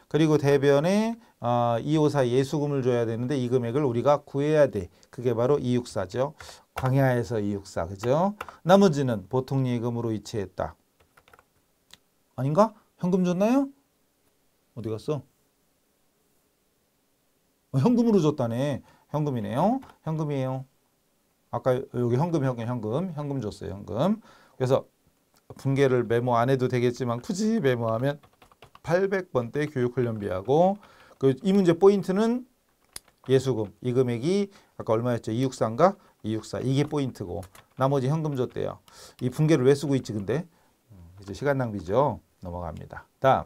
A: 그리고 대변에 254 예수금을 줘야 되는데 이 금액을 우리가 구해야 돼. 그게 바로 264죠. 광야에서 264 그죠? 나머지는 보통예금으로 이체했다. 아닌가? 현금 줬나요? 어디 갔어? 현금으로 줬다네. 현금이네요. 현금이에요. 아까 여기 현금 줬어요. 현금. 그래서 분계를 메모 안 해도 되겠지만 굳이 메모하면 800번대 교육훈련비하고 이 문제 포인트는 예수금. 이 금액이 아까 얼마였죠? 264인가? 264. 이게 포인트고 나머지 현금 줬대요. 이 분계를 왜 쓰고 있지 근데? 이제 시간 낭비죠. 넘어갑니다. 다음.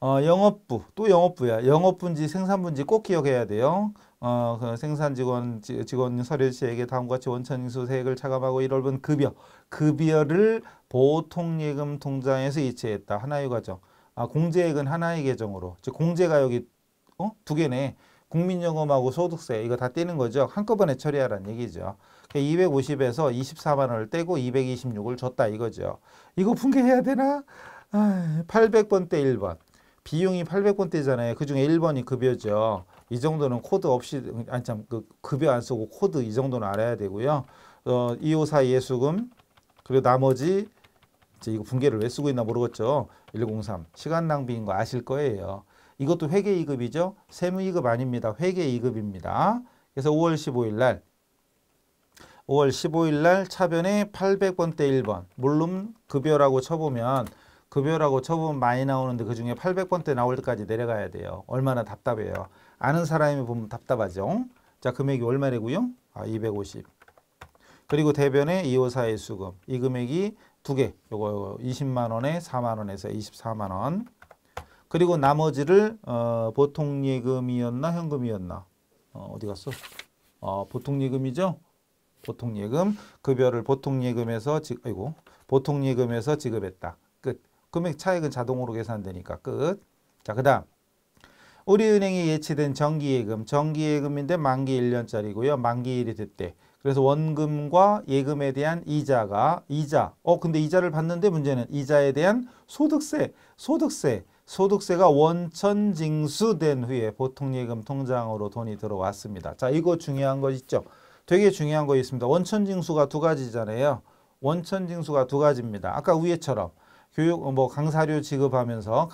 A: 영업부. 또 영업부야. 영업부인지 생산부인지 꼭 기억해야 돼요. 그 생산 직원 서류시에게 다음과 같이 원천징수 세액을 차감하고 1월분 급여를 보통예금 통장에서 이체했다. 하나의 과정. 공제액은 하나의 계정으로. 즉 공제가 여기 두 개네. 국민연금하고 소득세 이거 다 떼는 거죠. 한꺼번에 처리하라는 얘기죠. 250에서 24만 원을 떼고 226을 줬다 이거죠. 이거 분개해야 되나? 800번대 1번. 비용이 800번대잖아요. 그중에 1번이 급여죠. 이 정도는 코드 없이 그 급여 안 쓰고 코드 이 정도는 알아야 되고요. 254 예수금 그리고 나머지 이제 이거 분계를 왜 쓰고 있나 모르겠죠. 103 시간 낭비인 거 아실 거예요. 이것도 회계 2급이죠. 세무 2급 아닙니다. 회계 2급입니다. 그래서 5월 15일 날 차변에 800번대 1번. 물론 급여라고 쳐보면 많이 나오는데 그중에 800번대 나올 때까지 내려가야 돼요. 얼마나 답답해요. 아는 사람이 보면 답답하죠. 자, 금액이 얼마래고요? 250. 그리고 대변에 254의 수금. 이 금액이 두 개. 요거 20만 원에 4만 원에서 24만 원. 그리고 나머지를 보통 예금이었나 현금이었나? 어디 갔어? 보통 예금이죠? 보통 예금. 급여를 보통 예금에서 지급했다. 끝. 금액 차액은 자동으로 계산되니까 끝. 자, 그다음 우리은행에 예치된 정기예금인데 만기 1년짜리고요. 만기일이 됐대. 그래서 원금과 예금에 대한 이자. 근데 이자를 받는데 문제는 이자에 대한 소득세가 원천 징수된 후에 보통 예금 통장으로 돈이 들어왔습니다. 자, 이거 중요한 거 있죠? 되게 중요한 거 있습니다. 원천 징수가 두 가지잖아요. 원천 징수가 두 가지입니다. 아까 위에처럼 강사료 지급하면서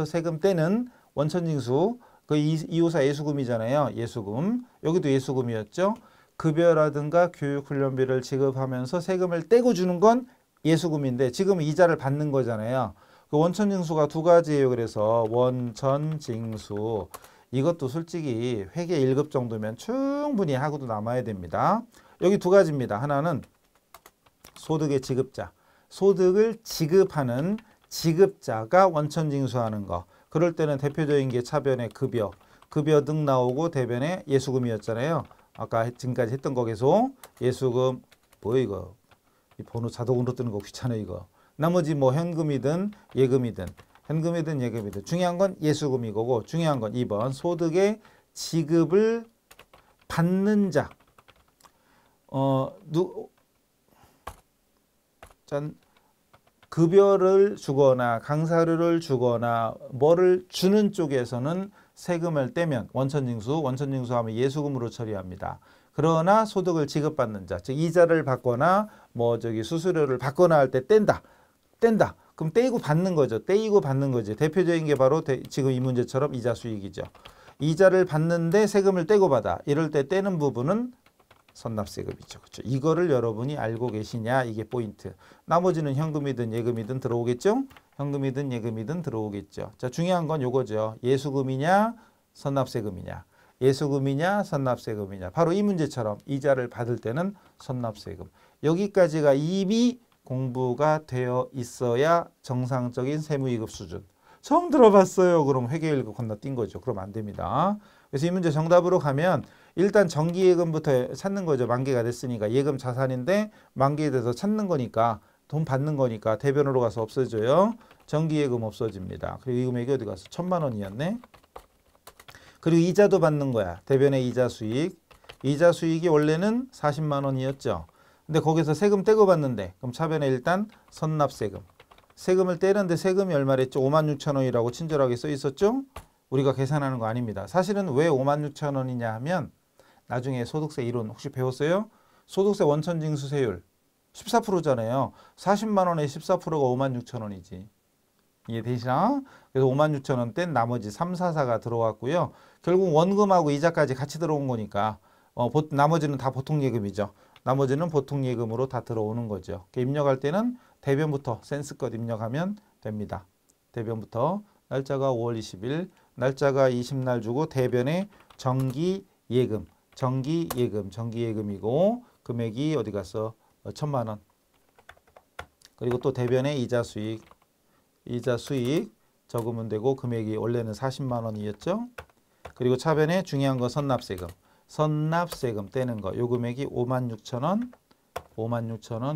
A: 세금 떼는 원천 징수. 그 254 예수금이잖아요. 예수금. 여기도 예수금이었죠. 급여라든가 교육훈련비를 지급하면서 세금을 떼고 주는 건 예수금인데 지금 이자를 받는 거잖아요. 그 원천징수가 두 가지예요. 그래서 원천징수 이것도 솔직히 회계 1급 정도면 충분히 하고도 남아야 됩니다. 여기 두 가지입니다. 하나는 소득의 지급자. 소득을 지급하는 지급자가 원천징수하는 거. 그럴 때는 대표적인 게 차변에 급여 등 나오고 대변에 예수금이었잖아요. 아까 지금까지 했던 거 계속 예수금 이거 이 번호 자동으로 뜨는 거 귀찮아 이거. 나머지 현금이든 예금이든 중요한 건 예수금 이거고 중요한 건 2번 소득의 지급을 받는 자. 급여를 주거나 강사료를 주거나 뭐를 주는 쪽에서는 세금을 떼면 원천징수하면 예수금으로 처리합니다. 그러나 소득을 지급받는 자, 즉 이자를 받거나 수수료를 받거나 할 때 뗀다. 그럼 떼이고 받는 거죠. 대표적인 게 바로 지금 이 문제처럼 이자 수익이죠. 이자를 받는데 세금을 떼고 받아. 이럴 때 떼는 부분은 선납세금이죠. 그렇죠? 이거를 여러분이 알고 계시냐 이게 포인트. 나머지는 현금이든 예금이든 들어오겠죠. 자, 중요한 건 요거죠. 예수금이냐 선납세금이냐. 바로 이 문제처럼 이자를 받을 때는 선납세금. 여기까지가 이미 공부가 되어 있어야 정상적인 세무2급 수준. 처음 들어봤어요. 그럼 회계 1급 건너뛴 거죠. 그럼 안 됩니다. 그래서 이 문제 정답으로 가면 일단 정기예금부터 찾는 거죠. 만기가 됐으니까. 예금 자산인데 만기에 대해서 찾는 거니까 돈 받는 거니까 대변으로 가서 없어져요. 정기예금 없어집니다. 그리고 이 금액이 어디 갔어? 1,000만 원이었네. 그리고 이자도 받는 거야. 대변의 이자 수익. 이자 수익이 원래는 40만 원이었죠. 근데 거기서 세금 떼고 받는데 그럼 차변에 일단 선납세금. 세금을 떼는데 세금이 얼마랬죠? 56,000원이라고 친절하게 써 있었죠? 우리가 계산하는 거 아닙니다. 사실은 왜 56,000원이냐 하면 나중에 소득세 이론 혹시 배웠어요? 소득세 원천징수세율 14%잖아요. 40만 원에 14%가 56,000원이지. 이해되시나? 그래서 56,000원 뗀 나머지 3, 4, 4가 들어왔고요. 결국 원금하고 이자까지 같이 들어온 거니까 나머지는 다 보통예금이죠. 나머지는 보통예금으로 다 들어오는 거죠. 입력할 때는 대변부터 센스껏 입력하면 됩니다. 대변부터 날짜가 5월 20일, 날짜가 20날 주고 대변에 정기예금, 정기예금이고 금액이 어디 갔어? 1,000만 원. 그리고 또 대변에 이자 수익 적으면 되고 금액이 원래는 40만 원이었죠. 그리고 차변에 중요한 거 선납세금 떼는 거. 요 금액이 56,000원.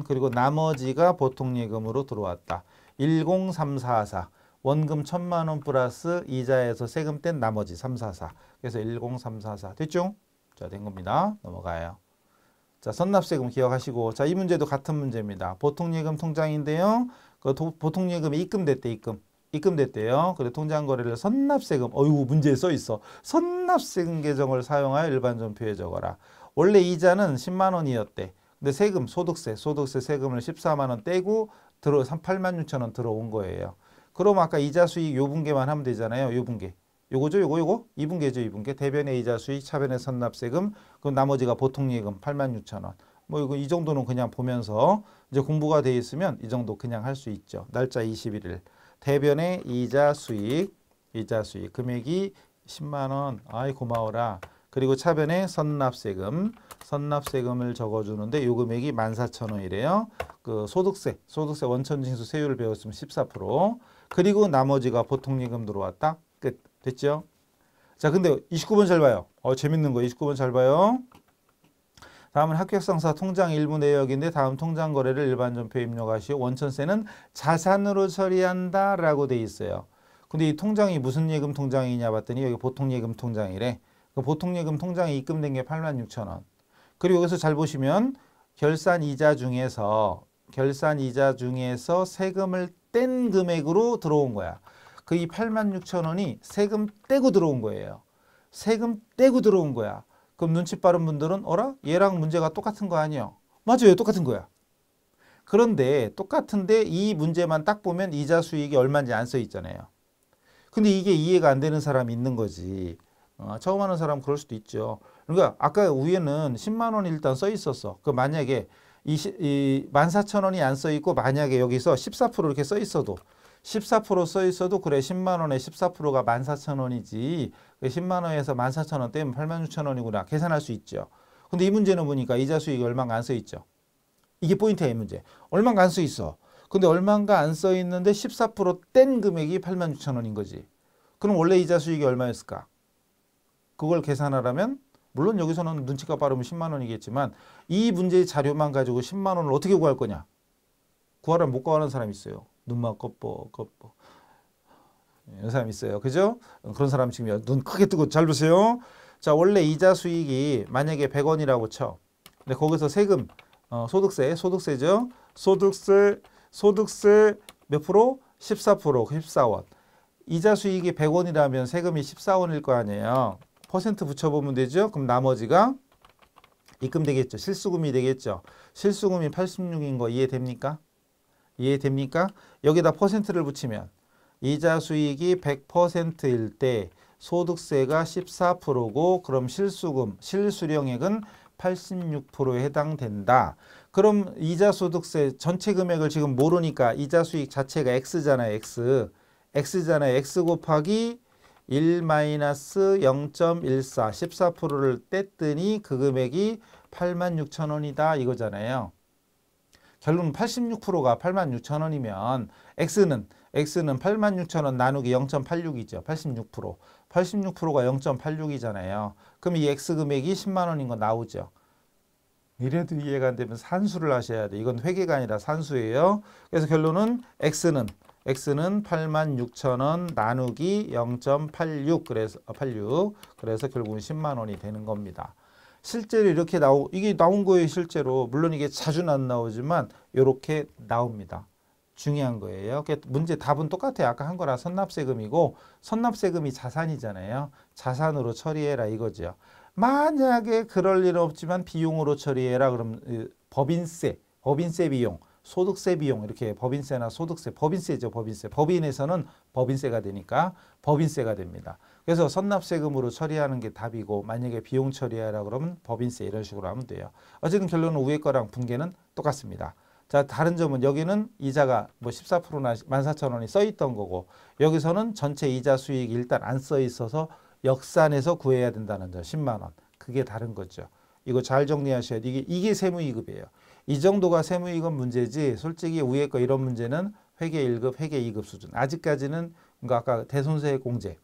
A: 그리고 나머지가 보통예금으로 들어왔다. 10344. 원금 1,000만 원 플러스 이자에서 세금 뗀 나머지 344. 그래서 10344. 됐죠? 자, 된 겁니다. 넘어가요. 자, 선납세금 기억하시고. 자, 이 문제도 같은 문제입니다. 보통예금 통장인데요. 그 보통예금이 입금됐대요. 그래 통장 거래를 선납세금, 어이구 문제에 써 있어. 선납세금 계정을 사용하여 일반 전표에 적어라. 원래 이자는 10만 원이었대. 근데 세금, 소득세 세금을 14만 원 떼고 86,000원 들어온 거예요. 그럼 아까 이자 수익 요 분계만 하면 되잖아요. 요 분계. 요거죠, 요거. 2분계죠, 2분계. 대변의 이자 수익, 차변의 선납세금, 그럼 나머지가 보통예금 86,000원. 뭐 이거 이 정도는 그냥 보면서 이제 공부가 돼 있으면 이 정도 그냥 할 수 있죠. 날짜 21일. 대변의 이자 수익 금액이 10만 원. 아이 고마워라. 그리고 차변의 선납세금을 적어주는데 요 금액이 14,000원이래요. 그 소득세 원천징수 세율을 배웠으면 14%. 그리고 나머지가 보통예금 들어왔다. 끝. 됐죠? 자, 근데 29번 잘 봐요. 재밌는 거 29번 잘 봐요. 다음은 합격상사 통장 일부 내역인데 다음 통장 거래를 일반 전표에 입력하시오. 원천세는 자산으로 처리한다 라고 돼 있어요. 근데 이 통장이 무슨 예금 통장이냐 봤더니 여기 보통예금 통장이래. 그 보통예금 통장에 입금된 게 86,000원. 그리고 여기서 잘 보시면 결산 이자 중에서 세금을 뗀 금액으로 들어온 거야. 그 이 86,000원이 세금 떼고 들어온 거예요. 세금 떼고 들어온 거야. 그럼 눈치 빠른 분들은 어라? 얘랑 문제가 똑같은 거 아니야? 맞아요. 똑같은 거야. 그런데 똑같은데 이 문제만 딱 보면 이자 수익이 얼마인지 안 써 있잖아요. 근데 이게 이해가 안 되는 사람이 있는 거지. 처음 하는 사람 그럴 수도 있죠. 그러니까 아까 위에는 10만 원이 일단 써 있었어. 그 만약에 이 14,000원이 안 써 있고 만약에 여기서 14% 이렇게 써 있어도 14% 써 있어도 그래 10만 원에 14%가 14,000원이지. 10만 원에서 14,000원 떼면 86,000원이구나. 계산할 수 있죠. 근데 이 문제는 보니까 이자 수익이 얼마가 안 써 있죠. 이게 포인트야, 이 문제. 얼마가 안 써 있어. 근데 얼마가 안 써 있는데 14%뗀 금액이 86,000원인 거지. 그럼 원래 이자 수익이 얼마였을까? 그걸 계산하려면 물론 여기서는 눈치가 빠르면 10만 원이겠지만 이 문제의 자료만 가지고 10만 원을 어떻게 구할 거냐? 구하려면 못 구하는 사람이 있어요. 눈만 껍버. 이런 사람 있어요. 그죠? 그런 사람 지금 눈 크게 뜨고 잘 보세요. 자, 원래 이자 수익이 만약에 100원이라고 쳐. 근데 거기서 세금, 소득세죠. 소득세 몇 프로? 14%, 14원. 이자 수익이 100원이라면 세금이 14원일 거 아니에요. 퍼센트 붙여보면 되죠. 그럼 나머지가 입금되겠죠. 실수금이 되겠죠. 실수금이 86인 거 이해됩니까? 여기다 퍼센트를 붙이면 이자 수익이 100%일 때 소득세가 14%고 그럼 실수령액은 86%에 해당된다. 그럼 이자 소득세 전체 금액을 지금 모르니까 이자 수익 자체가 X잖아요. X 곱하기 1-0.14 14%를 뗐더니 그 금액이 86,000원이다 이거잖아요. 결국은 86%가 86,000원이면 X는 86,000원 나누기 0.86이죠. 86%. 86%가 0.86이잖아요. 그럼 이 X 금액이 10만 원인 거 나오죠. 이래도 이해가 안 되면 산수를 하셔야 돼. 이건 회계가 아니라 산수예요. 그래서 결론은 X는 86,000원 나누기 0.86 그래서 결국은 10만 원이 되는 겁니다. 실제로 이렇게 이게 나온 거예요. 실제로 물론 이게 자주는 안 나오지만 이렇게 나옵니다. 중요한 거예요. 문제 답은 똑같아요. 아까 한 거랑 선납세금이고 선납세금이 자산이잖아요. 자산으로 처리해라 이거죠. 만약에 그럴 일은 없지만 비용으로 처리해라 그럼 법인세 비용 소득세 비용 이렇게 법인세나 소득세, 법인세죠, 법인세. 법인에서는 법인세가 되니까 법인세가 됩니다. 그래서 선납세금으로 처리하는 게 답이고 만약에 비용 처리하라 그러면 법인세 이런 식으로 하면 돼요. 어쨌든 결론은 위에 거랑 분계는 똑같습니다. 자, 다른 점은 여기는 이자가 뭐 14%나 14,000원이 써 있던 거고 여기서는 전체 이자 수익이 일단 안 써 있어서 역산해서 구해야 된다는 점 10만 원. 그게 다른 거죠. 이거 잘 정리하셔야 돼. 이게 세무이급이에요. 이 정도가 세무이급 문제지 솔직히 위에 거 이런 문제는 회계 1급, 회계 2급 수준. 아직까지는 그러니까 아까 대손세액 공제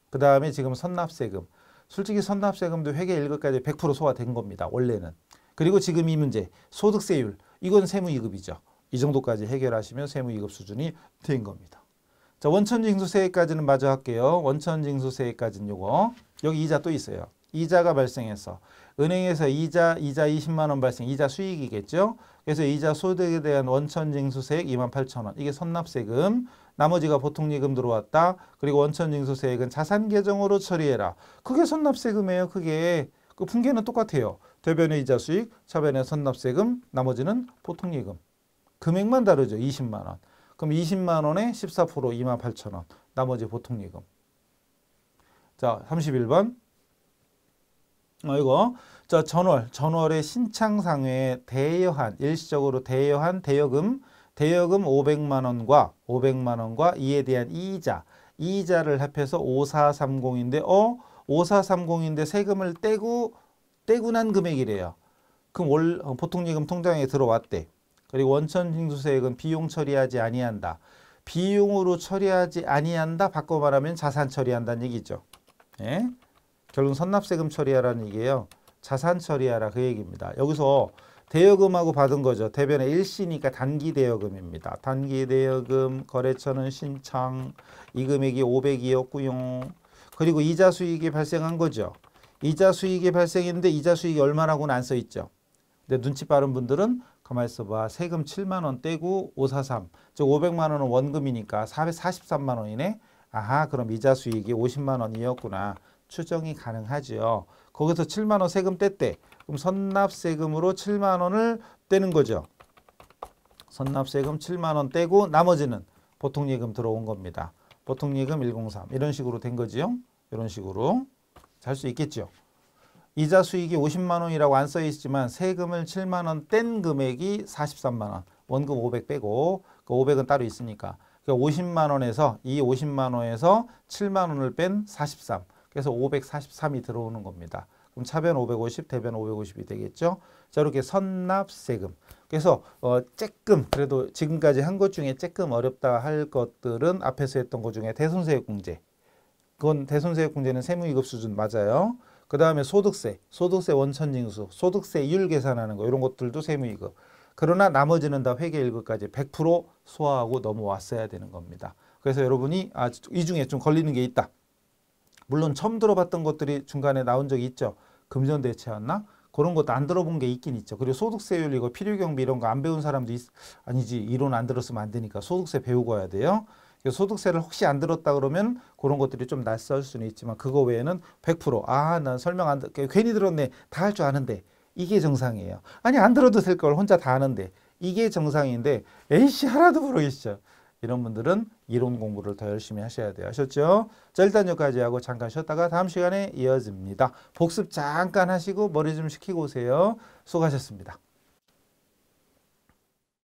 A: 그 다음에 지금 선납세금. 솔직히 선납세금도 회계 1급까지 100% 소화된 겁니다. 원래는. 그리고 지금 이 문제 소득세율. 이건 세무이급이죠. 이 정도까지 해결하시면 세무이급 수준이 된 겁니다. 자, 원천징수세액까지는 마저 할게요. 원천징수세액까지는 요거. 여기 이자 또 있어요. 이자가 발생해서 은행에서 이자 20만 원 발생, 이자 수익이겠죠. 그래서 이자 소득에 대한 원천징수세액 28,000원. 이게 선납세금. 나머지가 보통예금 들어왔다. 그리고 원천징수세액은 자산계정으로 처리해라. 그게 선납세금이에요. 그게. 그 분계는 똑같아요. 대변의 이자 수익, 차변의 선납세금, 나머지는 보통예금. 금액만 다르죠. 20만 원. 그럼 20만 원에 14% 28,000원. 나머지 보통예금. 자, 31번. 이거. 자, 전월의 신창상회에 대여한, 일시적으로 대여한 대여금 500만 원과 이에 대한 이자를 합해서 5430인데 5430인데 세금을 떼고 난 금액이래요. 그럼 보통예금 통장에 들어왔대. 그리고 원천징수세액은 비용 처리하지 아니한다. 비용으로 처리하지 아니한다. 바꿔 말하면 자산 처리한다는 얘기죠. 예? 결국 선납세금 처리하라는 얘기예요. 자산 처리하라 그 얘기입니다. 여기서 대여금하고 받은 거죠. 대변의 일시니까 단기 대여금입니다. 단기 대여금 거래처는 신창 이 금액이 500이었고요. 그리고 이자 수익이 발생한 거죠. 이자 수익이 발생했는데 이자 수익이 얼마라고는 안 써 있죠. 근데 눈치 빠른 분들은 가만히 있어봐. 세금 7만 원 떼고 543. 즉 500만 원은 원금이니까 443만 원이네. 아하, 그럼 이자 수익이 50만 원이었구나. 추정이 가능하죠. 거기서 7만 원 세금 뗐대. 그럼 선납세금으로 7만 원을 떼는 거죠. 선납세금 7만 원 떼고 나머지는 보통예금 들어온 겁니다. 보통예금 103 이런 식으로 된 거지요. 이런 식으로 잘 수 있겠죠. 이자 수익이 50만 원이라고 안 써 있지만 세금을 7만 원 뗀 금액이 43만 원. 원금 500 빼고 그 500은 따로 있으니까. 그러니까 50만 원에서 이 50만 원에서 7만 원을 뺀 43. 그래서 543이 들어오는 겁니다. 그럼 차변 550, 대변 550이 되겠죠. 자, 이렇게 선납세금. 그래서 조금 그래도 지금까지 한 것 중에 조금 어렵다 할 것들은 앞에서 했던 것 중에 대손세액 공제. 그건 대손세액 공제는 세무이급 수준 맞아요. 그 다음에 소득세 원천징수, 소득세율 계산하는 거 이런 것들도 세무이급. 그러나 나머지는 다 회계 1급까지 100% 소화하고 넘어왔어야 되는 겁니다. 그래서 여러분이 이 중에 좀 걸리는 게 있다. 물론 처음 들어봤던 것들이 중간에 나온 적이 있죠. 금전대체였나? 그런 것도 안 들어본 게 있긴 있죠. 그리고 소득세율 이거 필요경비 이런 거 안 배운 사람도 아니지. 이론 안 들었으면 안 되니까 소득세 배우고 와야 돼요. 소득세를 혹시 안 들었다 그러면 그런 것들이 좀 낯설 수는 있지만 그거 외에는 100% 난 설명 안 괜히 들었네. 다 할 줄 아는데 이게 정상이에요. 아니 안 들어도 될 걸 혼자 다 아는데 이게 정상인데 에이씨 하나도 모르겠죠. 이런 분들은 이론 공부를 더 열심히 하셔야 돼요. 아셨죠? 자, 일단 여기까지 하고 잠깐 쉬었다가 다음 시간에 이어집니다. 복습 잠깐 하시고 머리 좀 식히고 오세요. 수고하셨습니다.